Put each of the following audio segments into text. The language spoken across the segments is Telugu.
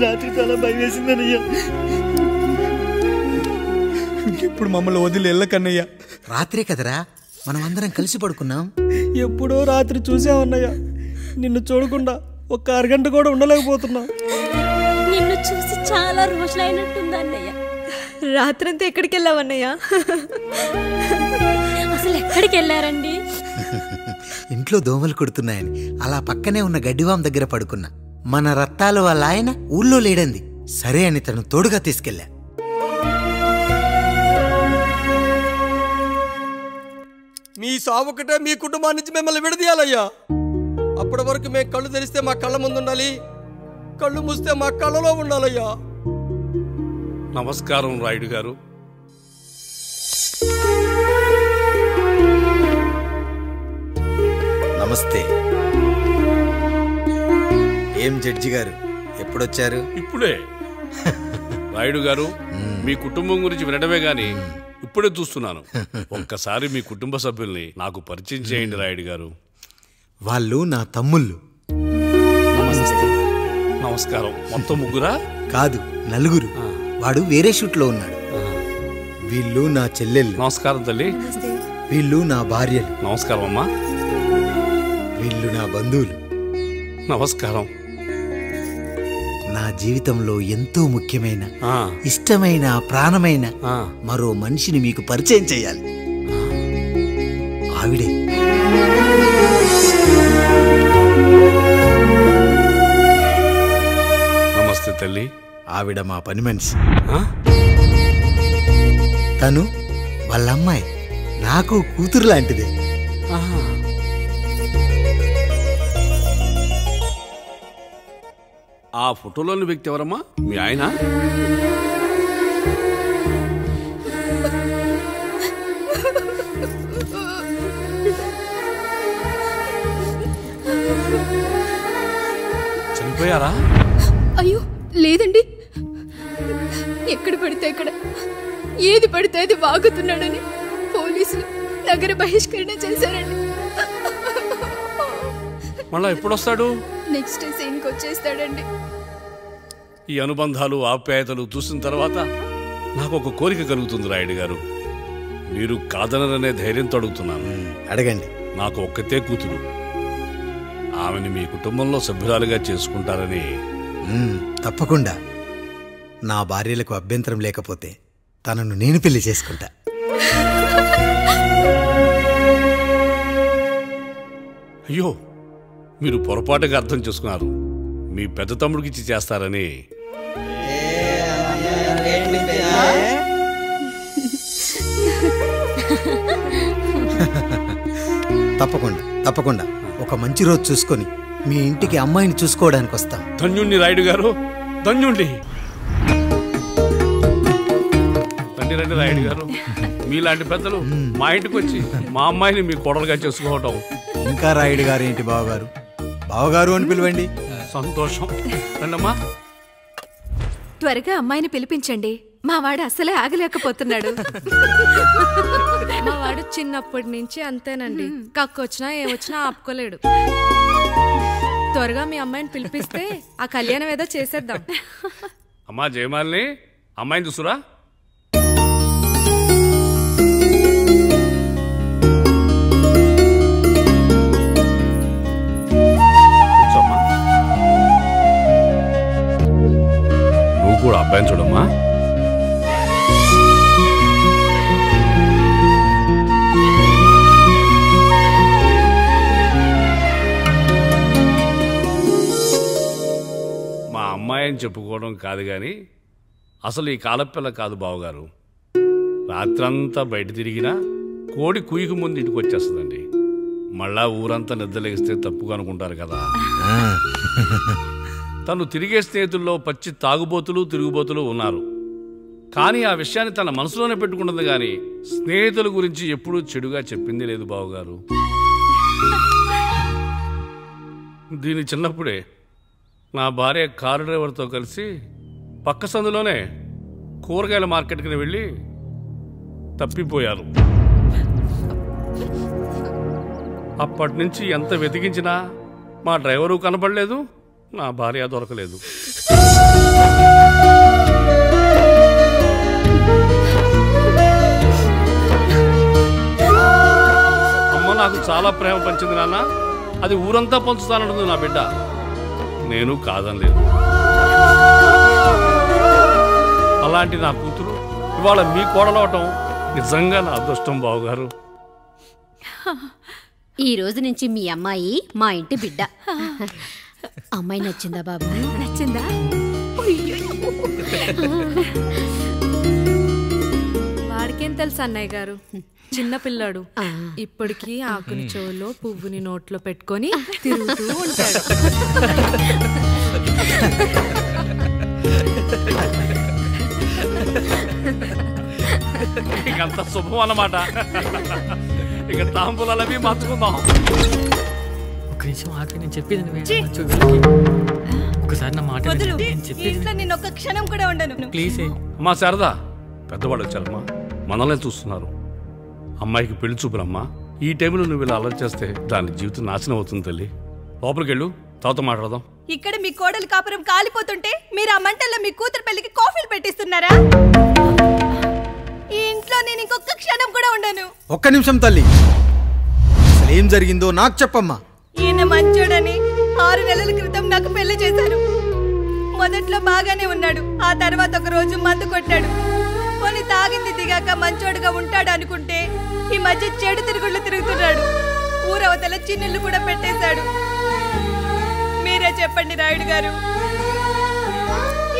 రాత్రి చాలా భయం వేసిందన్నయ్యా. ఇప్పుడు మమ్మల్ని వదిలి వెళ్ళకన్నయ్యా. రాత్రే కదరా మనం అందరం కలిసి పడుకున్నాం. ఎప్పుడో రాత్రి చూసామన్నయ్యా. నిన్ను చూడకుండా ఒక్క అరగంట కూడా ఉండలేకపోతున్నా. నిన్ను చూసి చాలా రోజులైనట్టుంది అన్నయ్య. రాత్రంతా ఎక్కడికి వెళ్ళావన్నయ్యా? అసలు ఎక్కడికి వెళ్ళారండి? ఇంట్లో దోమలు కొడుతున్నాయని అలా పక్కనే ఉన్న గడ్డివాం దగ్గర పడుకున్నా. మన రత్తాలు వాళ్ళ ఆయన ఊళ్ళో లేడంది. సరే అని తను తోడుగా తీసుకెళ్ళా. మీ సావుకటే మీ కుటుంబాన్ని నుంచి మిమ్మల్ని విడదీయాలయ్యా. అప్పటి వరకు మేము కళ్ళు తెరిస్తే మా కళ్ళ ముందు ఉండాలి, కళ్ళు మూస్తే మా కళ్ళలో ఉండాలయ్యా. నమస్కారం రాయుడు గారు. నమస్తే. ఏం జడ్జి గారు ఎప్పుడొచ్చారు? ఇప్పుడే. రాయుడు గారు మీ కుటుంబం గురించి వినడమే గాని ఇప్పుడే చూస్తున్నాను. ఒక్కసారి మీ కుటుంబ సభ్యుల్ని నాకు పరిచయం చేయండి రాయుడు గారు. వాళ్ళు నా తమ్ముళ్ళు. నమస్కారం. మొత్తం ముగ్గురా? కాదు, నలుగురు. వాడు వేరే షూట్లో ఉన్నాడు. వీళ్ళు నా చెల్లెళ్ళు. నమస్కారం తల్లి. వీళ్ళు నా భార్యలు. నమస్కారం అమ్మా. వీళ్ళు నా బంధువులు. నమస్కారం. నా జీవితంలో ఎంతో ముఖ్యమైన, ఇష్టమైన, ప్రాణమైన మరో మనిషిని మీకు పరిచయం చేయాలి. ఆవిడే. నమస్తే తల్లి. ఆవిడ మా పని మనిషి. తను వాళ్ళ అమ్మాయి. నాకు కూతురు లాంటిదే. ఆ ఫోటోలోని వ్యక్తి ఎవరమ్మా? మీ ఆయన? చనిపోయారా? అయ్యో లేదండి. ఎక్కడ పడితే అక్కడ, ఏది పడితే అది వాగుతున్నాడని పోలీసులు నగర బహిష్కరణ చేశారండి. మళ్ళా ఎప్పుడొస్తాడు? నెక్స్ట్ సీన్కి వచ్చేస్తాడండి. ఈ అనుబంధాలు, ఆప్యాయతలు చూసిన తర్వాత నాకు ఒక కోరిక కలుగుతుంది రాయుడు గారు. మీరు కాదనరనే ధైర్యంతో అడుగుతున్నాను. అడగండి. నాకు ఒక్కతే కూతురు. ఆమెను మీ కుటుంబంలో సభ్యురాలుగా చేసుకుంటారని. తప్పకుండా. నా భార్యలకు అభ్యంతరం లేకపోతే తనను నేను పెళ్లి చేసుకుంటా. అయ్యో, మీరు పొరపాటుగా అర్థం చేసుకున్నారు. మీ పెద్ద తమ్ముడికి ఇచ్చి చేస్తారని. తప్పకుండా తప్పకుండా ఒక మంచి రోజు చూసుకొని మీ ఇంటికి అమ్మాయిని చూసుకోవడానికి వస్తాం. ధన్యుణ్ణి రాయుడు గారు, ధన్యుణ్ణి. రండి రండి రాయుడు గారు. మీలాంటి పెద్దలు మా ఇంటికి వచ్చి మా అమ్మాయిని మీ కోడలుగా చేసుకోవటం. ఇంకా రాయుడు గారు ఏంటి బావగారు? బావగారు అని పిలవండి. సంతోషం. రండమ్మా. త్వరగా అమ్మాయిని పిలిపించండి. మా వాడు అసలే ఆగలేకపోతున్నాడు. మా వాడు చిన్నప్పటి నుంచి అంతేనండి. కక్కొచ్చినా ఏమొచ్చినా ఆపుకోలేడు. త్వరగా మీ అమ్మాయిని పిలిపిస్తే ఆ కళ్యాణం ఏదో చేసేద్దాం. అమ్మా జయమాలిని, అమ్మాయిని చూసురా. నువ్వు కూడా అబ్బాయిని చూడమ్మా. మా అమ్మాయి అని చెప్పుకోవడం కాదు కానీ అసలు ఈ కాలపిల్ల కాదు బావగారు. రాత్రంతా బయట తిరిగినా కోడి కుయ్యకు ముందు ఇంటికి వచ్చేస్తుందండి. మళ్ళా ఊరంతా నిద్రలేగిస్తే తప్పుగా అనుకుంటారు కదా. తను తిరిగే స్నేహితుల్లో పచ్చి తాగుబోతులు, తిరుగుబోతులు ఉన్నారు. కానీ ఆ విషయాన్ని తన మనసులోనే పెట్టుకుంటుంది కానీ స్నేహితుల గురించి ఎప్పుడూ చెడుగా చెప్పింది లేదు బావగారు. దీని చిన్నప్పుడే నా భార్య కారు డ్రైవర్తో కలిసి పక్క సందులోనే కూరగాయల మార్కెట్కి వెళ్ళి తప్పిపోయారు. అప్పటి నుంచి ఎంత వెతికించినా మా డ్రైవరు కనపడలేదు, నా భార్య దొరకలేదు. అమ్మ నాకు చాలా ప్రేమ పంచింది నాన్న, అది ఊరంతా పంచుతానంటుంది నా బిడ్డ. నేను కాదనలేదు. అలాంటి నా కూతురు ఇవాళ మీ కోడలవటం నిజంగా నా అదృష్టం బావగారు. ఈ రోజు నుంచి మీ అమ్మాయి మా ఇంటి బిడ్డ. అమ్మాయి నచ్చిందా బాబు? నచ్చిందా? వాడికేం తెలుసు అన్నయ్య గారు, చిన్నపిల్లాడు. ఇప్పటికీ ఆకుని చెవులో పువ్వుని నోట్లో పెట్టుకొని తిరుగుతూ ఉంటాడు. ఇంకంత శుభం అన్నమాట. ఇక తాంబూలవి మార్చుకుందాం. ఒక నిమిషం ఆఖరి నేను చెప్పేది ఒకసారి నా మాట నేను ఒక క్షణం కూడా ఉండను. ప్లీజ్. అమ్మా శారదా, పెద్దవాళ్ళు వచ్చారమ్మా, మనల్ని చూస్తున్నారు. అమ్మాయికి పెళ్లి చూపురమ్మా. ఈ టైంలో నువ్వు ఇలా అలర్ట్ చేస్తే దాని జీవితం నాశనం అవుతుంది తల్లి. లోపలికి వెళ్ళు, తర్వాత మాట్లాడదాం. ఇక్కడ మీ కోడలు కాపురం కాలిపోతుంటే మీరు ఆ మంటల్లో మీ కూతురు పెళ్లికి కాఫీలు పెట్టిస్తున్నారా? ఈ ఇంట్లో నేను ఇంకొక క్షణం కూడా ఉండను. ఒక్క నిమిషం తల్లి, అసలేం జరిగిందో నాకు చెప్పమ్మా. ఈయన మంచోడని 6 నెలల క్రితం నాకు పెళ్లి చేశారు. మొదట్లో బాగానే ఉన్నాడు, ఆ తర్వాత ఒక రోజు మందు కొట్టాడు. పోనీ తాగింది దిగాక మంచోడుగా ఉంటాడు అనుకుంటే ఈ మధ్య చెడు తిరుగుళ్ళు తిరుగుతున్నాడు. ఊరవతల చిన్నిళ్ళు కూడా పెట్టేశాడు. మీరే చెప్పండి రాయుడు గారు,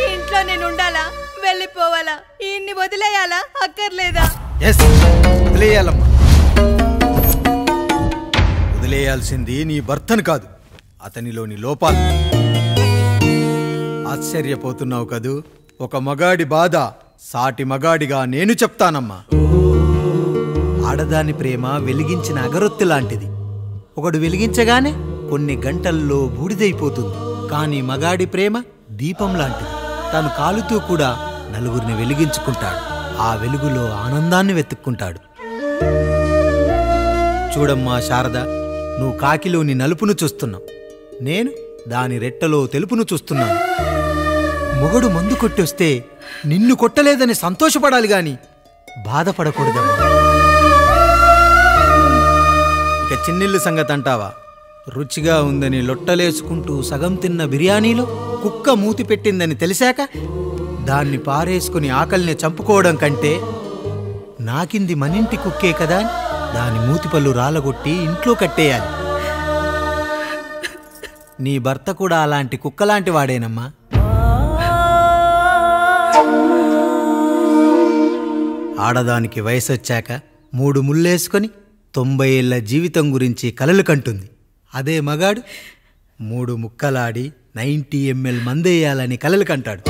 ఈ ఇంట్లో నేను ఉండాలా, వెళ్ళిపోవాలా, ఈయన్ని వదిలేయాలా, అక్కర్లేదా? వదిలేయాలమ్మా. వదిలేయాల్సింది నీ భర్తను కాదు, అతనిలోని లోపాలు. ఆశ్చర్యపోతున్నావు కదూ? ఒక మగాడి బాధ సాటి మగాడిగా నేను చెప్తానమ్మా. ఆడదాని ప్రేమ వెలిగించిన అగరొత్తి లాంటిది. ఒకడు వెలిగించగానే కొన్ని గంటల్లో బూడిదైపోతుంది. కానీ మగాడి ప్రేమ దీపం లాంటిది. తను కాలుతూ కూడా నలుగురిని వెలిగించుకుంటాడు. ఆ వెలుగులో ఆనందాన్ని వెతుక్కుంటాడు. చూడమ్మా శారద, నువ్వు కాకిలోని నలుపును చూస్తున్నావు, నేను దాని రెట్టలో తెలుపును చూస్తున్నాను. మొగడు మందు కొట్టొస్తే నిన్ను కొట్టలేదని సంతోషపడాలి గాని బాధపడకూడదమ్మా. ఇక చిన్నిల్లు సంగతి అంటావా? రుచిగా ఉందని లొట్టలేసుకుంటూ సగం తిన్న బిర్యానీలో కుక్క మూతి పెట్టిందని తెలిసాక దాన్ని పారేసుకుని ఆకలిని చంపుకోవడం కంటే నాకింది మనింటి కుక్కే కదా అని దాని మూతిపళ్ళు రాలగొట్టి ఇంట్లో కట్టేయాలి. నీ భర్త కూడా అలాంటి కుక్కలాంటి వాడేనమ్మా. ఆడదానికి వయసొచ్చాక 3 ముళ్ళేసుకొని 90 ఏళ్ల జీవితం గురించి కలలు కంటుంది. అదే మగాడు 3 ముక్కలాడి 90 ml మందేయాలని కలలు కంటాడు.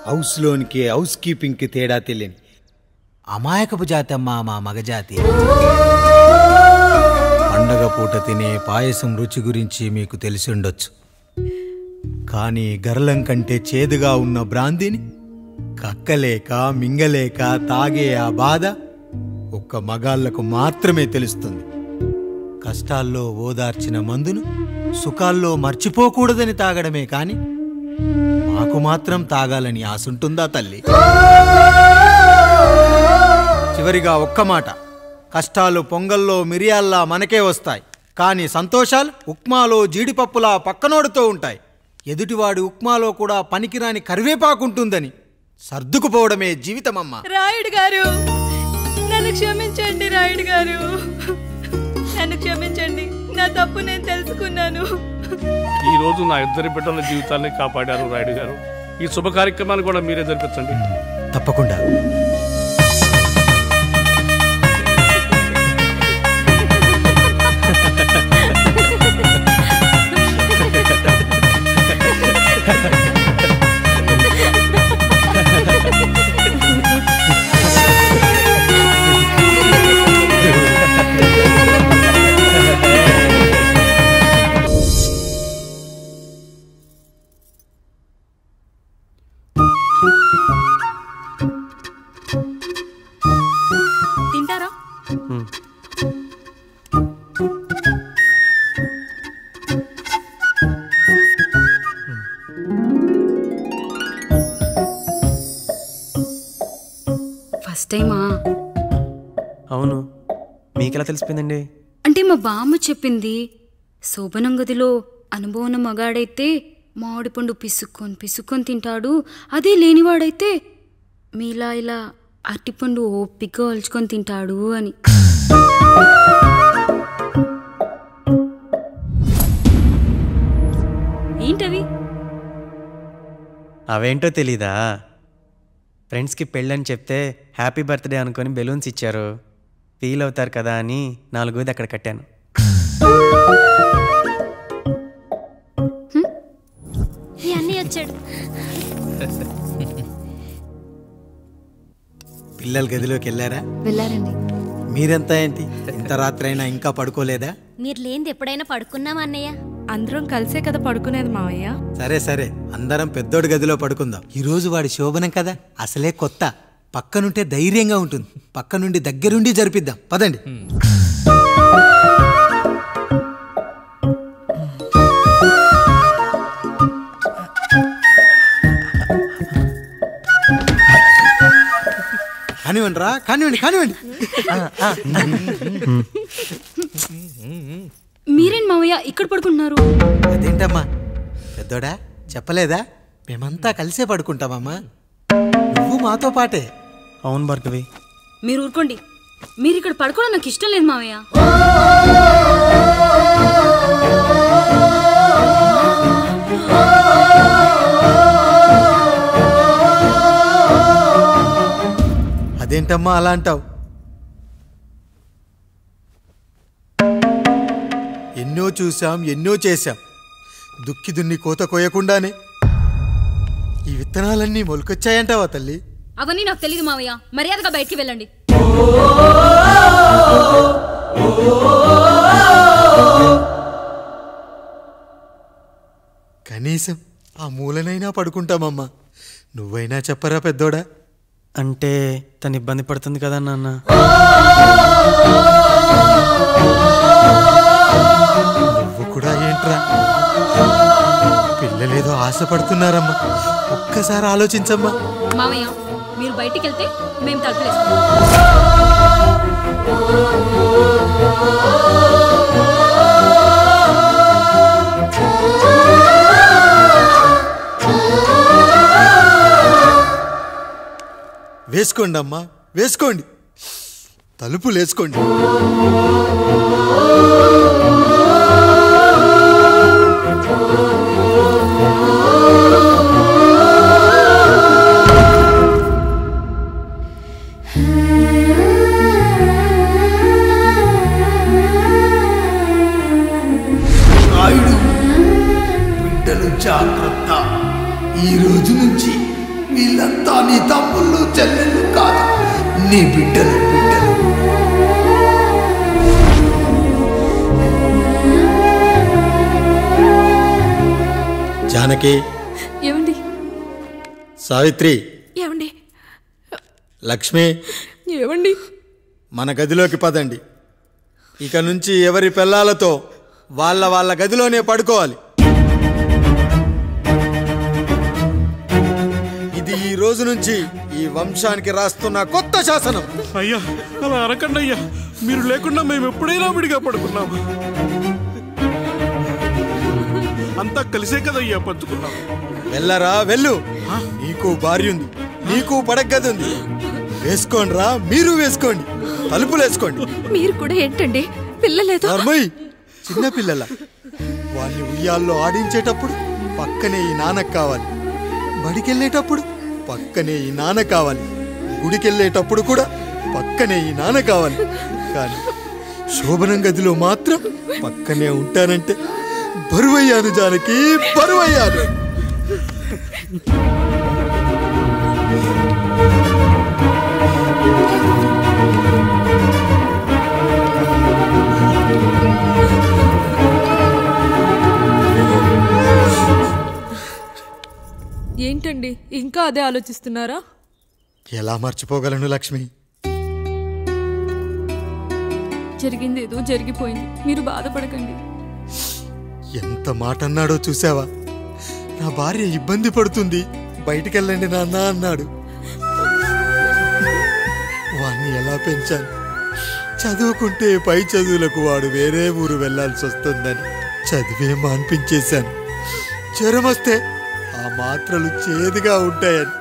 హౌస్లోనికి హౌస్ కీపింగ్కి తేడా తెలియని అమాయకపు జాతి అమ్మా మా మగజాతి. పండగ పూట తినే పాయసం రుచి గురించి మీకు తెలిసి ఉండొచ్చు. కానీ గర్లం కంటే చేదుగా ఉన్న బ్రాందీని కక్కలేక మింగలేక తాగే ఆ బాధ ఒక్క మగాళ్లకు మాత్రమే తెలుస్తుంది. కష్టాల్లో ఓదార్చిన మందును సుఖాల్లో మర్చిపోకూడదని తాగడమే కాని మాకు మాత్రం తాగాలని ఆశుంటుందా తల్లి? చివరిగా ఒక్క మాట, కష్టాలు పొంగల్లో మిరియాల్లా మనకే వస్తాయి, కానీ సంతోషాలు ఉప్మాలో జీడిపప్పులా పక్కనోడుతూ ఉంటాయి. ఎదుటివాడి ఉప్మాలో కూడా పనికిరాని కరివేపాకుంటుందని సర్దుకుపోవడమే జీవితమమ్మా. రాయుడు గారు, నన్ను క్షమించండి. రాయుడు గారు, నన్ను క్షమించండి. నా తప్పు నేను తెలుసుకున్నాను. ఈ రోజు నా 2 బిడ్డల జీవితాన్ని కాపాడారు రాయుడు గారు. ఈ శుభ కార్యక్రమాన్ని కూడా మీరే జరిపించండి. తప్పకుండా. టైమా? అవును, మీకెలా తెలిసిపోయిందండి? అంటే మా బామ్మ చెప్పింది. శోభనం గదిలో అనుభవం మగాడైతే మామిడి పండు పిసుక్కొని తింటాడు, అదే లేనివాడైతే మీలా ఇలా అరటిపండు ఓపిగ్గా ఒలుచుకొని తింటాడు అని. ఏంటవి? అవేంటో తెలీదా? ఫ్రెండ్స్కి పెళ్ళని చెప్తే హ్యాపీ బర్త్డే అనుకొని బెలూన్స్ ఇచ్చారు, ఫీల్ అవుతారు కదా అని 4 అక్కడ కట్టాను. అన్నీ వచ్చాడు. పిల్లల గదిలోకి వెళ్ళారా? వెళ్ళారండి. మీరెంత ఏంటి ఇంత రాత్రి అయినా ఇంకా పడుకోలేదా? మీరు లేనిది ఎప్పుడైనా పడుకున్నామా అన్నయ్య? అందరం కలిసే కదా పడుకునేది మావయ్య. సరే సరే, అందరం పెద్దోడి గదిలో పడుకుందాం. ఈరోజు వాడి శోభనం కదా, అసలే కొత్త. పక్కనుంటే ధైర్యంగా ఉంటుంది, పక్క నుండి దగ్గరుండి జరిపిద్దాం. పదండి. కానివ్వండి రా, కానివ్వండి. మీరేం మావయ్య ఇక్కడ పడుకుంటున్నారు? అదేంటమ్మా పెద్దోడా, చెప్పలేదా? మేమంతా కలిసే పడుకుంటామమ్మా, నువ్వు మాతో పాటే. అవును భార్గవి. మీరు ఊరుకోండి, మీరు ఇక్కడ పడుకోవడం నాకు ఇష్టం లేదు మావయ్య. అదేంటమ్మా అలా అంటావు? ఎన్నో చూసాం, ఎన్నో చేశాం. దుక్కి దున్ని కోత కోయకుండానే ఈ విత్తనాలన్నీ మొలకొచ్చాయంటావా తల్లి? అవన్నీ నాకు తెలియదు మావయ్య, మర్యాదగా బయటికి వెళ్ళండి. కనీసం ఆ మూలనైనా పడుకుంటామమ్మా, నువ్వైనా చెప్పరా పెద్దోడా? అంటే తను ఇబ్బంది పడుతుంది కదా నాన్న. నువ్వు కూడా ఏంట్రా, పిల్లలేదో ఆశపడుతున్నారమ్మా, ఒక్కసారి ఆలోచించమ్మా. మావయ్య మీరు బయటికి వెళ్తే మేము తలుపులేస్తాం. వేసుకోండి అమ్మా, వేసుకోండి, తలుపులు వేసుకోండి. బిడ్డలు జాగ్రత్త, ఈ రోజు నుంచి వీళ్ళంతా నీ తమ్ముళ్ళు చెల్లెళ్ళు కాదు, నీ బిడ్డలు. జానకి, ఏమండి? సావిత్రి, ఏమండి? లక్ష్మి, ఏమండి? మన గదిలోకి పదండి. ఇక నుంచి ఎవరి పిల్లలతో వాళ్ళ గదిలోనే పడుకోవాలి. ఇది ఈ రోజు నుంచి ఈ వంశానికి రాస్తున్న కొత్త శాసనం. అయ్యా అలా అరకండి అయ్యా, మీరు లేకుండా మేము ఎప్పుడైనా విడిగా పడుకున్నాము. అంతా కలిసే కదయ్యా పంచుకున్నాం. వెళ్ళరా వెళ్ళు, నీకు భార్య ఉంది, నీకు పడగది ఉంది. వేసుకోండి రా, మీరు వేసుకోండి, తలుపులు వేసుకోండి. మీరు కూడా ఏంటండి పిల్లలేదు? చిన్న పిల్లల వాళ్ళని ఉయ్యాల్లో ఆడించేటప్పుడు పక్కనే ఈ నాన్న కావాలి, బడికెళ్ళేటప్పుడు పక్కనే ఈ నాన్న కావాలి, గుడికెళ్ళేటప్పుడు కూడా పక్కనే ఈ నాన్న కావాలి. కానీ శోభనం గదిలో మాత్రం పక్కనే ఉంటానంటే బరువయ్యాను జానకి, బరువయ్యాను. ఏంటండి ఇంకా అదే ఆలోచిస్తున్నారా? ఎలా మర్చిపోగలను లక్ష్మి? జరిగిందేదో జరిగిపోయింది, మీరు బాధపడకండి. ఎంత మాట అన్నాడో చూసావా? నా భార్య ఇబ్బంది పడుతుంది, బయటికెళ్ళండి నాన్న అన్నాడు. వాణ్ణి ఎలా పెంచాను? చదువుకుంటే పై చదువులకు వాడు వేరే ఊరు వెళ్లాల్సి వస్తుందని చదివే మాన్పించేశాను. జ్వరం వస్తే ఆ మాత్రలు చేదుగా ఉంటాయని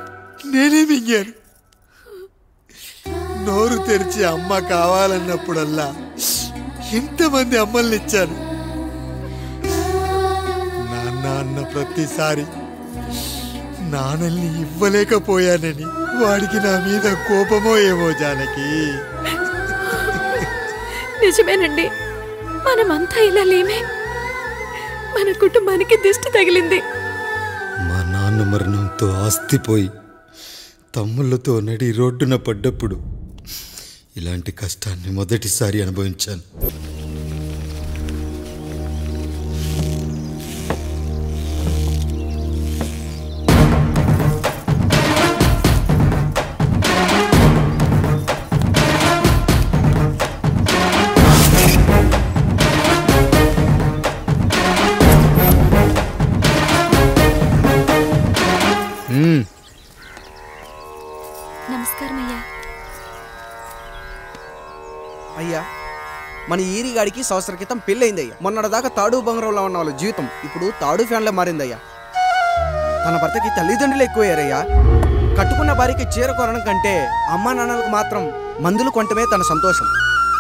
నేనే మింగాను. నోరు తెరిచి అమ్మ కావాలన్నప్పుడల్లా ఎంతమంది అమ్మల్ని ఇచ్చాను. నాన్న అన్న ప్రతిసారి నాన్నల్ని ఇవ్వలేకపోయానని వాడికి నా మీద కోపమో ఏమో జానకి. నిజమేనండి, మనమంతా ఇలా లేమే. మన కుటుంబానికి దిష్టి తగిలింది. మా నాన్న మరణంతో ఆస్తిపోయి తమ్ముళ్ళతో నడి రోడ్డున పడ్డప్పుడు ఇలాంటి కష్టాన్ని మొదటిసారి అనుభవించాను. నమస్కారం అయ్యా. అయ్యా, మన ఈరిగాడికి సంవత్సరం క్రితం పెళ్ళయిందయ్యా. మొన్నటిదాకా తాడు బంగారంలో ఉన్న వాళ్ళ జీవితం ఇప్పుడు తాడు ఫ్యాన్లో మారిందయ్యా. తన భర్తకి తల్లిదండ్రులు ఎక్కువయ్యారయ్యా. కట్టుకున్న భార్యకి చీర కొనడం కంటే అమ్మా నాన్నలకు మాత్రం మందులు కొనటమే తన సంతోషం.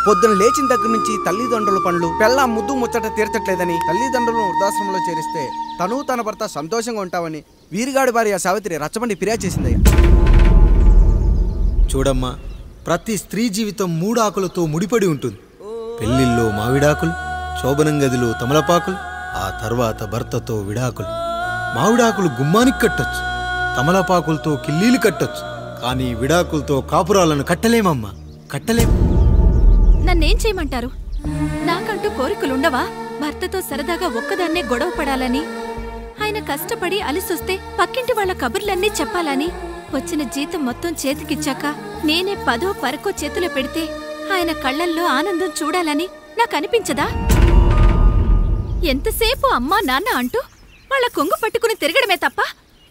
పొద్దున లేచిన దగ్గర నుంచి తల్లిదండ్రుల పనులు పెళ్ళ ముద్దు ముచ్చట తీర్చట్లేదని తల్లిదండ్రులను వృద్ధాశ్రమంలో చేరిస్తే తను తన భర్త సంతోషంగా ఉంటామని వీరిగాడి భార్య సావిత్రి రచ్చబండి ఫిర్యాదు చేసిందయ్యా. చూడమ్మా, ప్రతి స్త్రీ జీవితం 3 ఆకులతో ముడిపడి ఉంటుంది. పెళ్లిల్లో మావిడాకులు, శోభనం గదిలో తమలపాకులు, ఆ తర్వాత భర్తతో విడాకులు. మావిడాకులు గుమ్మానికి కట్టొచ్చు, తమలపాకులతో కిల్లీలు కట్టొచ్చు, కానీ విడాకులతో కాపురాలను కట్టలేమమ్మా, కట్టలేం. నన్నేం చేయమంటారు? నాకంటూ కోరికలుండవా? భర్తతో సరదాగా ఒక్కదాన్నే గొడవ పడాలని, ఆయన కష్టపడి అలిసొస్తే పక్కింటి వాళ్ళ కబుర్లన్నీ చెప్పాలని, వచ్చిన జీతం మొత్తం చేతికిచ్చాక నేనే 10ో 12కో చేతిలో పెడితే ఆయన కళ్ళల్లో ఆనందం చూడాలని నాకనిపించదా? ఎంతసేపు అమ్మా నాన్న అంటూ వాళ్ళ కొంగు పట్టుకుని తిరగడమే తప్ప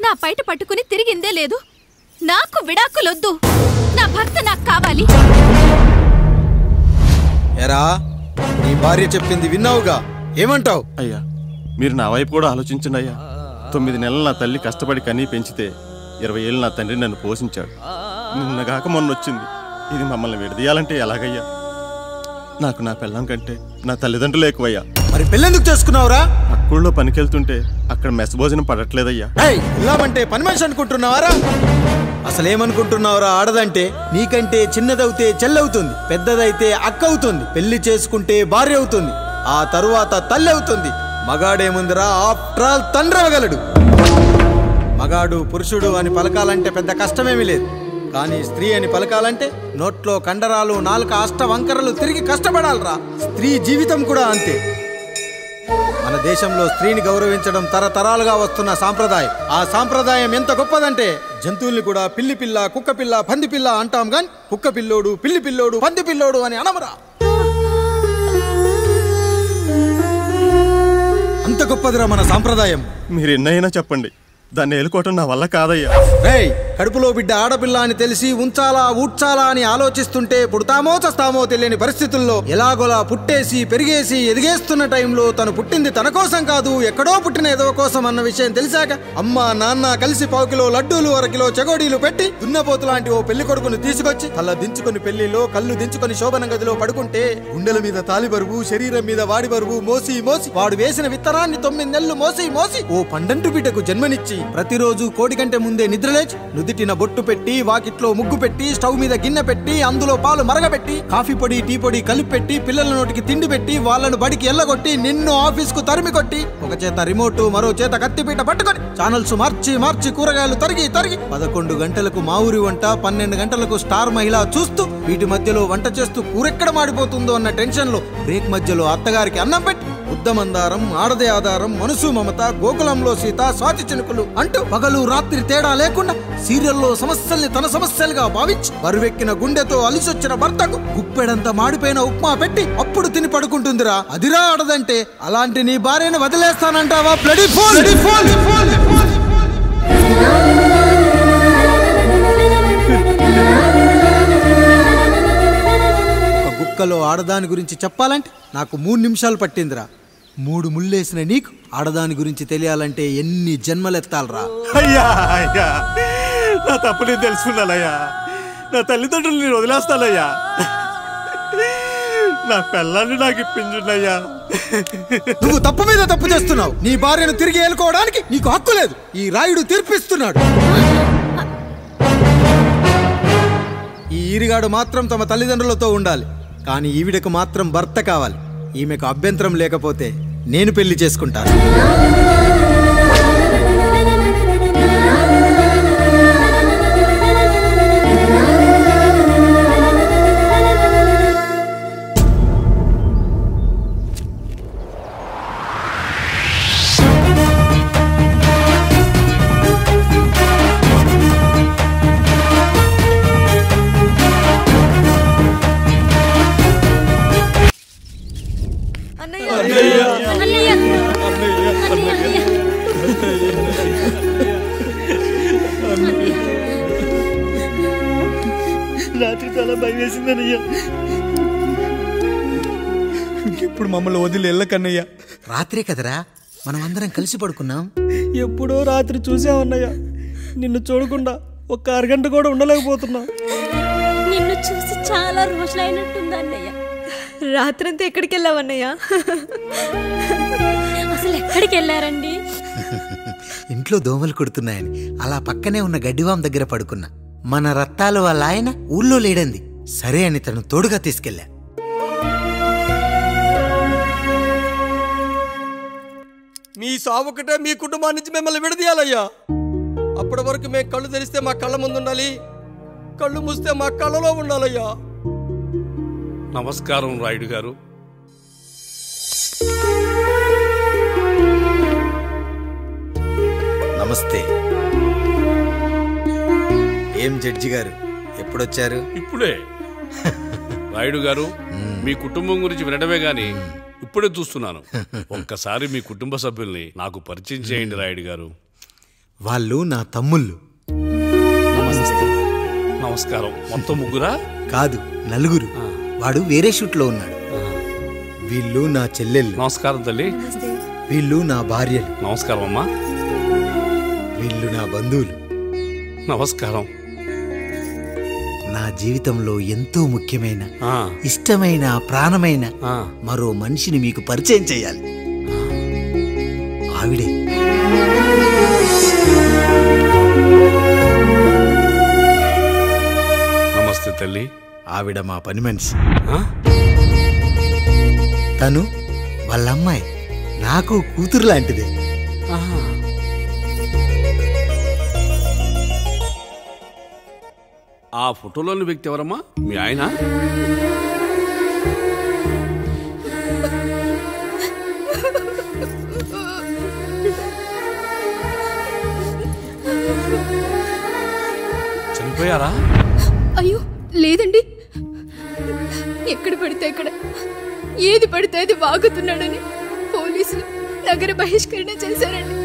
నా పైట పట్టుకుని తిరిగిందే లేదు. నాకు విడాకులొద్దు, నా భర్త నాకు కావాలి. ఎరా, నీ భార్య చెప్పింది విన్నావుగా, ఏమంటావు? అయ్యా, మీరు నా వైపు కూడా ఆలోచించండి అయ్యా. 9 నెలలు నా తల్లి కష్టపడి కనీ పెంచితే 20 ఏళ్ళు నా తండ్రి నన్ను పోషించాడు. నిన్నగాక మొన్న వచ్చింది. ఇది మమ్మల్ని విడదీయాలంటే ఎలాగయ్యా? నాకు నా పిల్లం కంటే నా తల్లిదండ్రులు ఎక్కువయ్యా. మరి పెళ్ళెందుకు చేసుకున్నావురా? అక్కుల్లో పనికెళ్తుంటే అక్కడ మెస్ భోజనం పడట్లేదయ్యా. ఇలామంటే పని మనిషి అనుకుంటున్నావారా? అసలేమనుకుంటున్నావురా? ఆడదంటే నీకంటే చిన్నదవుతే చెల్లవుతుంది, పెద్దదైతే అక్క అవుతుంది, పెళ్లి చేసుకుంటే భార్య అవుతుంది, ఆ తరువాత తల్లి అవుతుంది. మగాడేముందిరా, ఆఫ్టర్ ఆల్ తండ్రి అవ్వగలడు. మగాడు పురుషుడు అని పలకాలంటే పెద్ద కష్టమేమీ లేదు. కానీ స్త్రీ అని పలకాలంటే నోట్లో కండరాలు, నాలుక అష్టవంకరలు తిరిగి కష్టపడాలరా. స్త్రీ జీవితం కూడా అంతే. మన దేశంలో స్త్రీని గౌరవించడం తరతరాలుగా వస్తున్న సాంప్రదాయం. ఆ సాంప్రదాయం ఎంత గొప్పదంటే జంతువుల్ని కూడా పిల్లి పిల్ల, కుక్క పిల్ల, పంది పిల్ల అంటాం గాని కుక్క పిల్లోడు, పిల్లి పిల్లోడు, పంది పిల్లోడు అని అనమరా. అంత గొప్పదిరా మన సాంప్రదాయం. మీరు ఎన్నైనా చెప్పండి, దాన్ని ఏలుకోవటం నా వల్ల కాదయ్యా. కడుపులో బిడ్డ ఆడపిల్ల అని తెలిసి ఉంచాలా ఊడ్చాలా అని ఆలోచిస్తుంటే పుడతామో చస్తామో తెలియని పరిస్థితుల్లో ఎలాగోలా పుట్టేసి పెరిగేసి ఎదిగేస్తున్న టైంలో తను పుట్టింది తన కోసం కాదు, ఎక్కడో పుట్టిన ఏదో కోసం అన్న విషయం తెలిసాక అమ్మ నాన్న కలిసి 1 కిలో లడ్డూలు, 1 కిలో చెగోడీలు పెట్టి దున్నపోతు లాంటి ఓ పెళ్లి కొడుకుని తీసుకొచ్చి తల దించుకొని పెళ్లిలో కళ్ళు దించుకొని శోభన గదిలో పడుకుంటే గుండెల మీద తాలి బరువు, శరీరం మీద వాడి బరువు మోసి మోసి వాడు వేసిన విత్తనాన్ని 9 నెలలు మోసి మోసి ఓ పండంటు బిడ్డకు జన్మనిచ్చి ప్రతిరోజు కోడి కంటే ముందే నిద్రలేచి నుదిటిన బొట్టు పెట్టి, వాకిట్లో ముగ్గు పెట్టి, స్టవ్ మీద గిన్నె పెట్టి, అందులో పాలు మరగబెట్టి, కాఫీ పొడి టీ పొడి కలిపి పెట్టి, పిల్లల నోటికి తిండి పెట్టి, వాళ్ళను బడికి ఎల్లగొట్టి, నిన్ను ఆఫీస్కు తరిమి కొట్టి, ఒక చేత రిమోట్ మరో చేత కత్తిపీట పట్టుకొని ఛానల్స్ మార్చి మార్చి కూరగాయలు తరిగి తరిగి 11 గంటలకు మా ఊరి వంట, 12 గంటలకు స్టార్ మహిళ చూస్తూ వీటి మధ్యలో వంట చేస్తూ కూరెక్కడ మాడిపోతుందో అన్న టెన్షన్ లో బ్రేక్ మధ్యలో అత్తగారికి అన్నం పెట్టి ఉద్దమందారం, ఆడదే ఆధారం, మనసు మమత, గోకులంలో సీత, స్వాతి చినుకులు అంటూ పగలు రాత్రి తేడా లేకుండా సీరియల్లో సమస్యల్ని తన సమస్యలుగా భావించి బరువెక్కిన గుండెతో అలిసొచ్చిన భర్తకు గుప్పెడంత మాడిపోయిన ఉప్మా పెట్టి అప్పుడు తిని పడుకుంటుందిరా. అదిరా ఆడదంటే. అలాంటి నీ భార్యను వదిలేస్తానంటావా? Bloody fool! ఆడదాని గురించి చెప్పాలంటే నాకు 3 నిమిషాలు పట్టిందిరా. 3 ముళ్ళేసిన నీకు ఆడదాని గురించి తెలియాలంటే ఎన్ని జన్మలెత్తాలరా? అయ్యా అయ్యా, నా తప్పు నేను తెలుసుకున్నానయ్యా. నా తల్లిదండ్రులు నేను వదిలేస్తానయ్యా. నా పిల్లల్ని నాకు ఇప్పించున్నాయ్యా. నువ్వు తప్పు మీద తప్పు చేస్తున్నావు. నీ భార్యను తిరిగి ఏలుకోవడానికి నీకు హక్కు లేదు. ఈ రాయుడు తీర్పిస్తున్నాడు. ఈ ఈరిగాడు మాత్రం తమ తల్లిదండ్రులతో ఉండాలి, కానీ ఈవిడకు మాత్రం భర్త కావాలి. ఈమెకు అభ్యంతరం లేకపోతే నేను పెళ్లి చేసుకుంటాను. రాత్రి చాలా భయం వేసిందనయ్యా. ఇప్పుడు మమ్మల్ని వదిలి వెళ్ళకన్నయ్యా. రాత్రే కదరా మనం అందరం కలిసి పడుకున్నాం. ఎప్పుడో రాత్రి చూసామన్నయ్యా. నిన్ను చూడకుండా ఒక్క అరగంట కూడా ఉండలేకపోతున్నా. నిన్ను చూసి చాలా రోజులైనట్టుంది అన్నయ్య. రాత్రంతా ఎక్కడికి వెళ్ళావన్నయ్యా? అసలు ఎక్కడికి వెళ్ళారండి? ఇంట్లో దోమలు కుడుతున్నాయని అలా పక్కనే ఉన్న గడ్డివాం దగ్గర పడుకున్నా. మన రత్తాలు వాళ్ళ ఆయన ఊళ్ళో లేడంది. సరే అని తను తోడుగా తీసుకెళ్ళా. మీ సావుకటే మీ కుటుంబం నుంచి మిమ్మల్ని విడదీయాలయ్యా. అప్పటి వరకు మేము కళ్ళు తెరిస్తే మా కళ్ళ ముందు ఉండాలి, కళ్ళు మూస్తే మా కళ్ళలో ఉండాలయ్యా. నమస్కారం రాయుడు గారు. నమస్తే. ఏం జడ్జి గారు ఎప్పుడొచ్చారు? ఇప్పుడే. రాయుడు గారు, మీ కుటుంబం గురించి వినడమే గాని ఇప్పుడే చూస్తున్నాను. ఒక్కసారి మీ కుటుంబ సభ్యుల్ని నాకు పరిచయం చేయండి రాయుడు గారు. వాళ్ళు నా తమ్ముళ్ళు. నమస్కారం. మొత్తం ముగ్గురా? కాదు, 4. వాడు వేరే షూట్లో ఉన్నాడు. వీళ్ళు నా చెల్లెళ్ళు. నమస్కారం తల్లి. వీళ్ళు నా భార్యలు. నమస్కారం అమ్మా. వీళ్ళు నా బంధువులు. నమస్కారం. నా జీవితంలో ఎంతో ముఖ్యమైన, ఇష్టమైన, ప్రాణమైన మరో మనిషిని మీకు పరిచయం చేయాలి. ఆవిడే నమస్తే తల్లి. ఆవిడ మా పని మనిషి. తను వాళ్ళ అమ్మాయి. నాకు కూతురు లాంటిదే. ఆ ఫోటోలోని వ్యక్తి ఎవరమ్మా? మీ ఆయన? చనిపోయారా? అయ్యో లేదండి. ఎక్కడ పడితే అక్కడ, ఏది పడితే అది వాగుతున్నాడని పోలీసులు నగర బహిష్కరణ చేశారండి.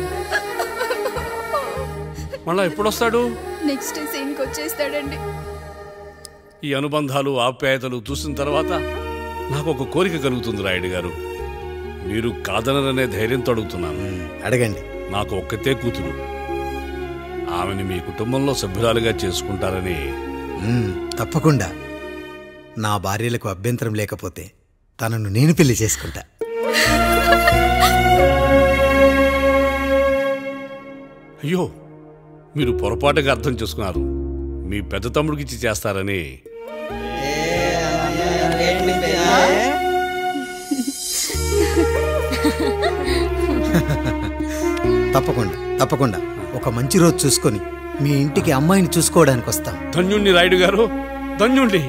మళ్ళా ఎప్పుడొస్తాడు? నెక్స్ట్ సీన్కి వచ్చేస్తాడండి. ఈ అనుబంధాలు, ఆప్యాయతలు చూసిన తర్వాత నాకు ఒక కోరిక కలుగుతుంది రాయుడు గారు. మీరు కాదనరనే ధైర్యంతో అడుగుతున్నాను. అడగండి. నాకు ఒక్కతే కూతురు. ఆమెని మీ కుటుంబంలో సభ్యురాలుగా చేసుకుంటారని. తప్పకుండా. నా భార్యలకు అభ్యంతరం లేకపోతే తనను నేను పెళ్లి చేసుకుంటా. అయ్యో, మీరు పొరపాటుగా అర్థం చేసుకున్నారు. మీ పెద్ద తమ్ముడికి ఇచ్చి చేస్తారని. తప్పకుండా తప్పకుండా ఒక మంచి రోజు చూసుకొని మీ ఇంటికి అమ్మాయిని చూసుకోవడానికి వస్తాం. ధన్యుణ్ణి రాయుడు గారు, ధన్యుణ్ణి.